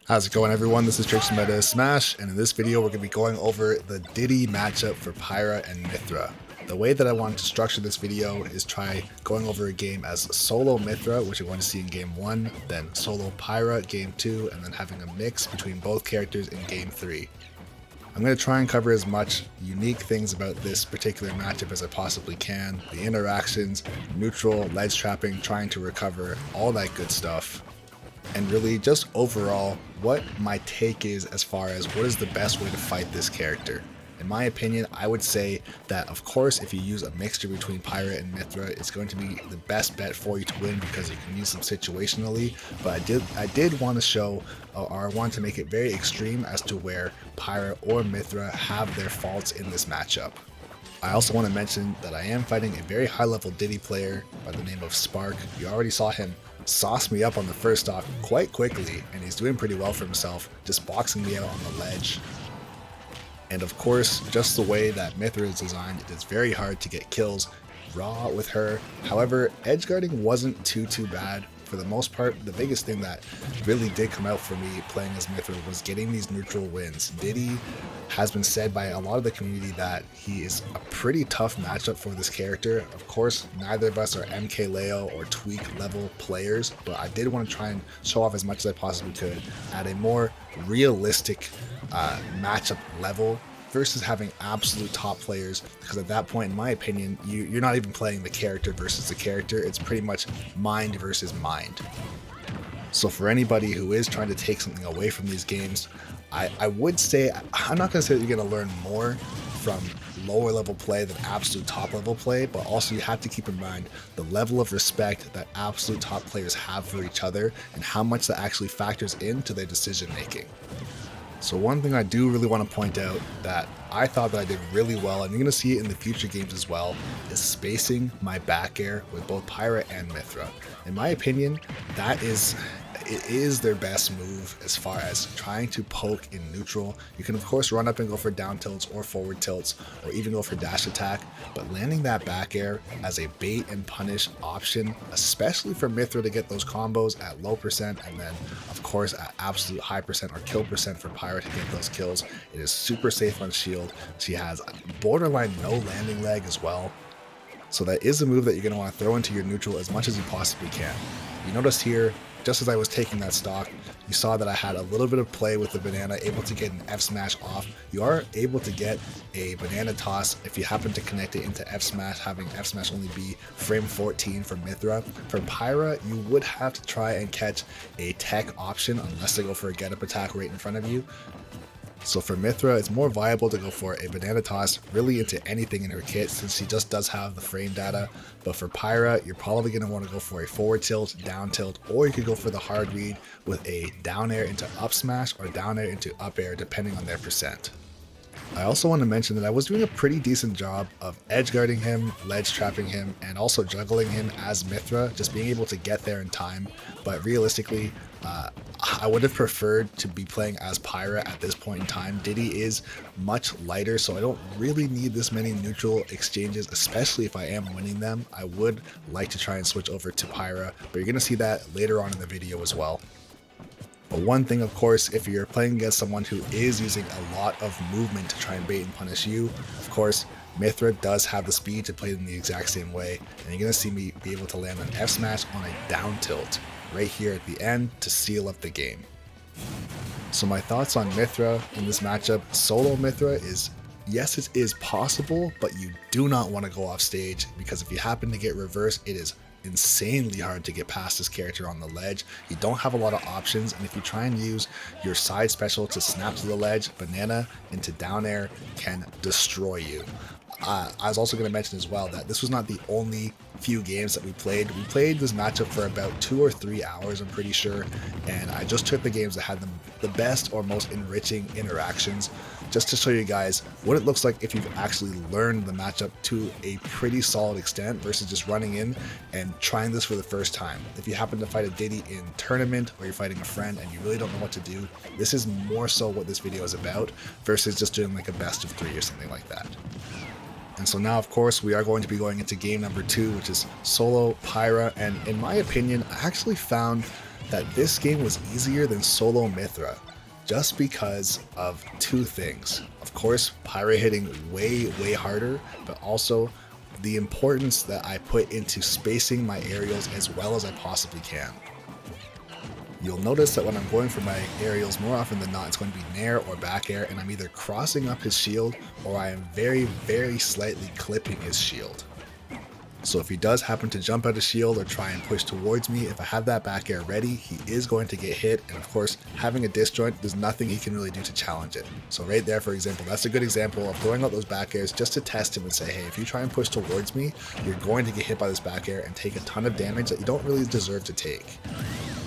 How's it going, everyone? This is Trixx from Smash, and in this video we're going to be going over the Diddy matchup for Pyra and Mythra. The way that I wanted to structure this video is try going over a game as solo Mythra, which you're going to see in game 1, then solo Pyra game 2, and then having a mix between both characters in game 3. I'm going to try and cover as much unique things about this particular matchup as I possibly can, the interactions, neutral, ledge trapping, trying to recover, all that good stuff. And really just overall what my take is as far as what is the best way to fight this character. In my opinion, I would say that of course if you use a mixture between Pyra and Mythra, it's going to be the best bet for you to win because you can use them situationally, but I did want to show, or I want to make it very extreme as to where Pyra or Mythra have their faults in this matchup. I also want to mention that I am fighting a very high level Diddy player by the name of Spark. You already saw him sauce me up on the first stock quite quickly, and he's doing pretty well for himself, just boxing me out on the ledge. And of course, just the way that Mythra is designed, it is very hard to get kills raw with her. However, edge guarding wasn't too bad. For the most part, the biggest thing that really did come out for me playing as Mythra was getting these neutral wins. Diddy has been said by a lot of the community that he is a pretty tough matchup for this character. Of course, neither of us are MK Leo or Tweak level players, but I did want to try and show off as much as I possibly could at a more realistic matchup level versus having absolute top players, because at that point, in my opinion, you're not even playing the character versus the character, it's pretty much mind versus mind. So for anybody who is trying to take something away from these games, I would say, I'm not going to say that you're going to learn more from lower level play than absolute top level play, but also you have to keep in mind the level of respect that absolute top players have for each other and how much that actually factors into their decision making. So one thing I do really want to point out that I thought that I did really well, and you're going to see it in the future games as well, is spacing my back air with both Pyra and Mythra. In my opinion, it is their best move as far as trying to poke in neutral. You can of course run up and go for down tilts or forward tilts, or even go for dash attack, but landing that back air as a bait and punish option, especially for Mythra to get those combos at low percent, and then of course at absolute high percent or kill percent for Pyra to get those kills. It is super safe on shield. She has borderline no landing lag as well. So that is a move that you're going to want to throw into your neutral as much as you possibly can. You notice here, just as I was taking that stock, you saw that I had a little bit of play with the banana, able to get an F smash off. You are able to get a banana toss if you happen to connect it into F smash, having F smash only be frame 14 for Mythra. For Pyra, you would have to try and catch a tech option unless they go for a get up attack right in front of you. So for Mythra, it's more viable to go for a banana toss really into anything in her kit, since she just does have the frame data. But for Pyra, you're probably going to want to go for a forward tilt, down tilt, or you could go for the hard read with a down air into up smash or down air into up air, depending on their percent. I also want to mention that I was doing a pretty decent job of edge guarding him, ledge trapping him, and also juggling him as Mythra, just being able to get there in time. But realistically, I would have preferred to be playing as Pyra at this point in time. Diddy is much lighter, so I don't really need this many neutral exchanges, especially if I am winning them. I would like to try and switch over to Pyra, but you're going to see that later on in the video as well. But one thing, of course, if you're playing against someone who is using a lot of movement to try and bait and punish you, of course, Mythra does have the speed to play in the exact same way, and you're going to see me be able to land an F smash on a down tilt right here at the end to seal up the game. So my thoughts on Mythra in this matchup, solo Mythra is, yes, it is possible, but you do not want to go off stage, because if you happen to get reversed, it is insanely hard to get past this character on the ledge. You don't have a lot of options, and if you try and use your side special to snap to the ledge, banana into down air can destroy you. I was also going to mention as well that this was not the only few games that we played. We played this matchup for about 2 or 3 hours, I'm pretty sure, and I just took the games that had the best or most enriching interactions, just to show you guys what it looks like if you've actually learned the matchup to a pretty solid extent versus just running in and trying this for the first time. If you happen to fight a Diddy in tournament, or you're fighting a friend and you really don't know what to do, this is more so what this video is about versus just doing like a best of 3 or something like that. And so now, of course, we are going to be going into game number 2, which is solo Pyra. And in my opinion, I actually found that this game was easier than solo Mythra, just because of two things. Of course, Pyra hitting way harder, but also the importance that I put into spacing my aerials as well as I possibly can. You'll notice that when I'm going for my aerials, more often than not, it's going to be nair or back air, and I'm either crossing up his shield or I am very slightly clipping his shield. So if he does happen to jump out of shield or try and push towards me, if I have that back air ready, he is going to get hit, and of course, having a disjoint, there's nothing he can really do to challenge it. So right there, for example, that's a good example of throwing out those back airs just to test him and say, hey, if you try and push towards me, you're going to get hit by this back air and take a ton of damage that you don't really deserve to take.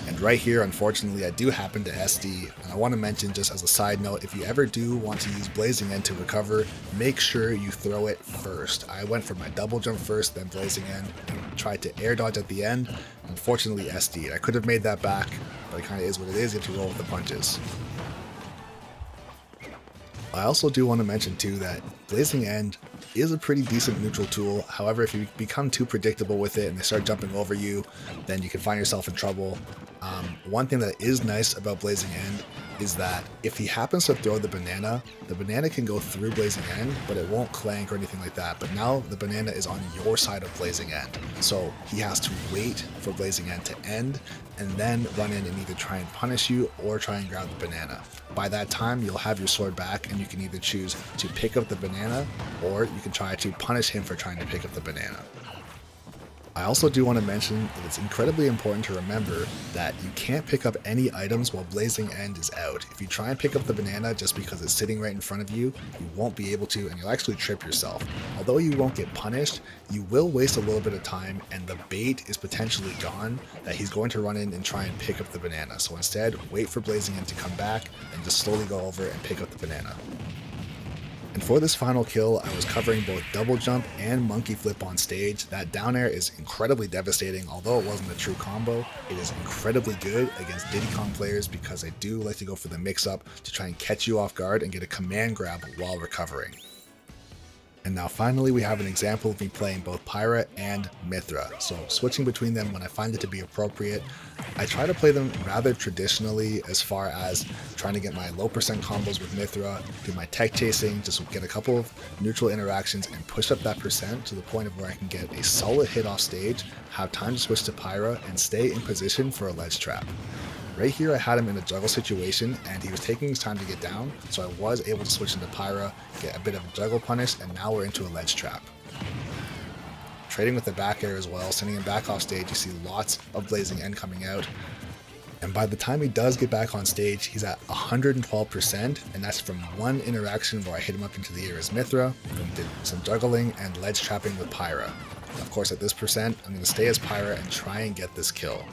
And right here, unfortunately, I do happen to SD, and I want to mention just as a side note, if you ever do want to use Blazing End to recover, make sure you throw it first. I went for my double jump first, then Blazing End, and tried to air dodge at the end. Unfortunately, SD'd. I could have made that back, but it kind of is what it is. You have to roll with the punches. I also do want to mention too that Blazing End is a pretty decent neutral tool. However, if you become too predictable with it and they start jumping over you, then you can find yourself in trouble. One thing that is nice about Blazing End is that if he happens to throw the banana can go through Blazing End, but it won't clank or anything like that. But now the banana is on your side of Blazing End. So he has to wait for Blazing End to end and then run in and either try and punish you or try and grab the banana. By that time, you'll have your sword back and you can either choose to pick up the banana or you can try to punish him for trying to pick up the banana. I also do want to mention that it's incredibly important to remember that you can't pick up any items while Blazing End is out. If you try and pick up the banana just because it's sitting right in front of you, you won't be able to and you'll actually trip yourself. Although you won't get punished, you will waste a little bit of time and the bait is potentially gone that he's going to run in and try and pick up the banana. So instead, wait for Blazing End to come back and just slowly go over and pick up the banana. And for this final kill, I was covering both double jump and monkey flip on stage. That down air is incredibly devastating. Although it wasn't a true combo, it is incredibly good against Diddy Kong players because I do like to go for the mix up to try and catch you off guard and get a command grab while recovering. And now finally we have an example of me playing both Pyra and Mythra. So switching between them when I find it to be appropriate. I try to play them rather traditionally as far as trying to get my low percent combos with Mythra, do my tech chasing, just get a couple of neutral interactions and push up that percent to the point of where I can get a solid hit off stage, have time to switch to Pyra and stay in position for a ledge trap. Right here I had him in a juggle situation and he was taking his time to get down, so I was able to switch into Pyra, get a bit of a juggle punish, and now we're into a ledge trap. Trading with the back air as well, sending him back off stage, you see lots of Blazing End coming out. And by the time he does get back on stage, he's at 112%, and that's from one interaction where I hit him up into the air as Mythra, and did some juggling and ledge trapping with Pyra. Of course at this percent, I'm going to stay as Pyra and try and get this kill.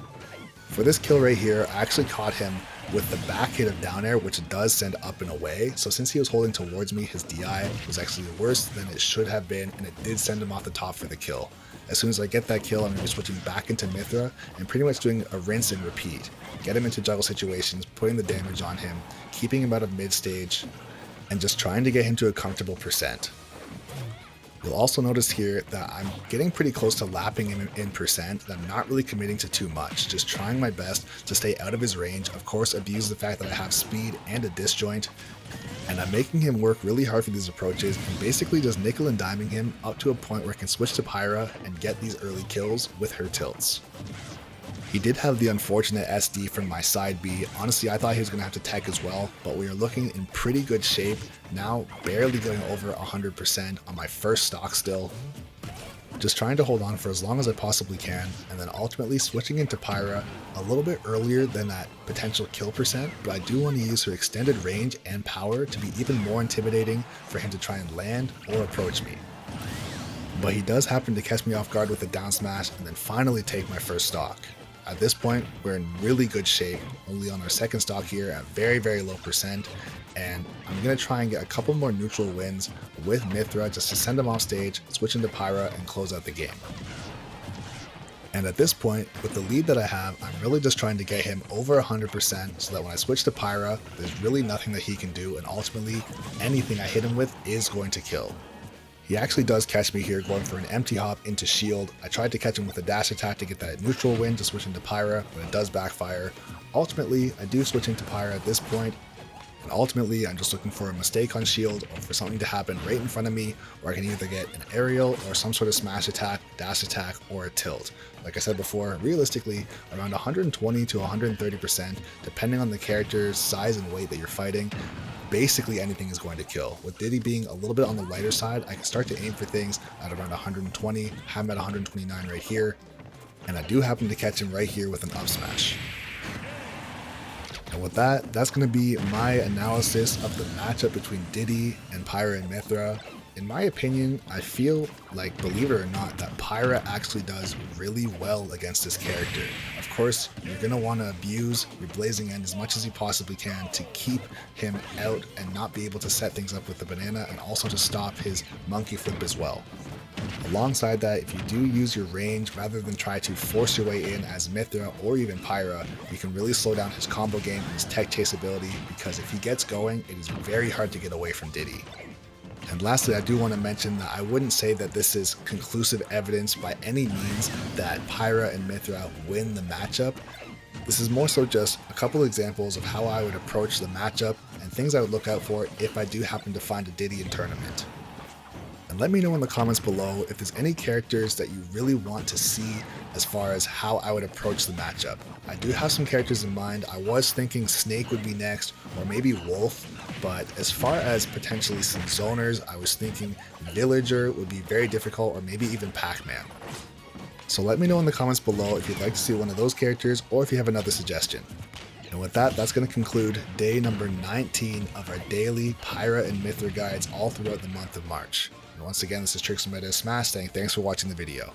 For this kill right here, I actually caught him with the back hit of down air, which does send up and away. So since he was holding towards me, his DI was actually worse than it should have been, and it did send him off the top for the kill. As soon as I get that kill, I'm going to be switching back into Mythra and pretty much doing a rinse and repeat. Get him into juggle situations, putting the damage on him, keeping him out of mid stage, and just trying to get him to a comfortable percent. You'll also notice here that I'm getting pretty close to lapping him in percent, and I'm not really committing to too much, just trying my best to stay out of his range, of course abuse the fact that I have speed and a disjoint, and I'm making him work really hard for these approaches and basically just nickel and diming him up to a point where I can switch to Pyra and get these early kills with her tilts. He did have the unfortunate SD from my side B. Honestly, I thought he was going to have to tech as well, but we are looking in pretty good shape. Now, barely going over 100% on my first stock still. Just trying to hold on for as long as I possibly can, and then ultimately switching into Pyra a little bit earlier than that potential kill percent, but I do want to use her extended range and power to be even more intimidating for him to try and land or approach me. But he does happen to catch me off guard with a down smash and then finally take my first stock. At this point, we're in really good shape, only on our second stock here at very low percent, and I'm going to try and get a couple more neutral wins with Mythra just to send him off stage, switch into Pyra, and close out the game. And at this point, with the lead that I have, I'm really just trying to get him over 100% so that when I switch to Pyra, there's really nothing that he can do, and ultimately, anything I hit him with is going to kill. He actually does catch me here going for an empty hop into shield. I tried to catch him with a dash attack to get that neutral win to switch into Pyra, but it does backfire. Ultimately, I do switch into Pyra at this point, and ultimately I'm just looking for a mistake on shield or for something to happen right in front of me where I can either get an aerial or some sort of smash attack, dash attack, or a tilt. Like I said before, realistically around 120 to 130% depending on the character's size and weight that you're fighting. Basically anything is going to kill. With Diddy being a little bit on the lighter side, I can start to aim for things at around 120, have him at 129 right here, and I do happen to catch him right here with an up smash. And with that, that's going to be my analysis of the matchup between Diddy and Pyra and Mythra. In my opinion, I feel like, believe it or not, that Pyra actually does really well against this character. Of course, you're going to want to abuse your Blazing End as much as you possibly can to keep him out and not be able to set things up with the banana, and also to stop his monkey flip as well. Alongside that, if you do use your range rather than try to force your way in as Mythra or even Pyra, you can really slow down his combo game and his tech chase ability, because if he gets going, it is very hard to get away from Diddy. And lastly, I do want to mention that I wouldn't say that this is conclusive evidence by any means that Pyra and Mythra win the matchup. This is more so just a couple examples of how I would approach the matchup and things I would look out for if I do happen to find a Diddy in tournament. And let me know in the comments below if there's any characters that you really want to see as far as how I would approach the matchup. I do have some characters in mind. I was thinking Snake would be next, or maybe Wolf, but as far as potentially some zoners, I was thinking Villager would be very difficult, or maybe even Pac-Man. So let me know in the comments below if you'd like to see one of those characters, or if you have another suggestion. And with that, that's going to conclude day number 19 of our daily Pyra and Mythra guides all throughout the month of March. And once again, this is Trixx from Smash saying thanks for watching the video.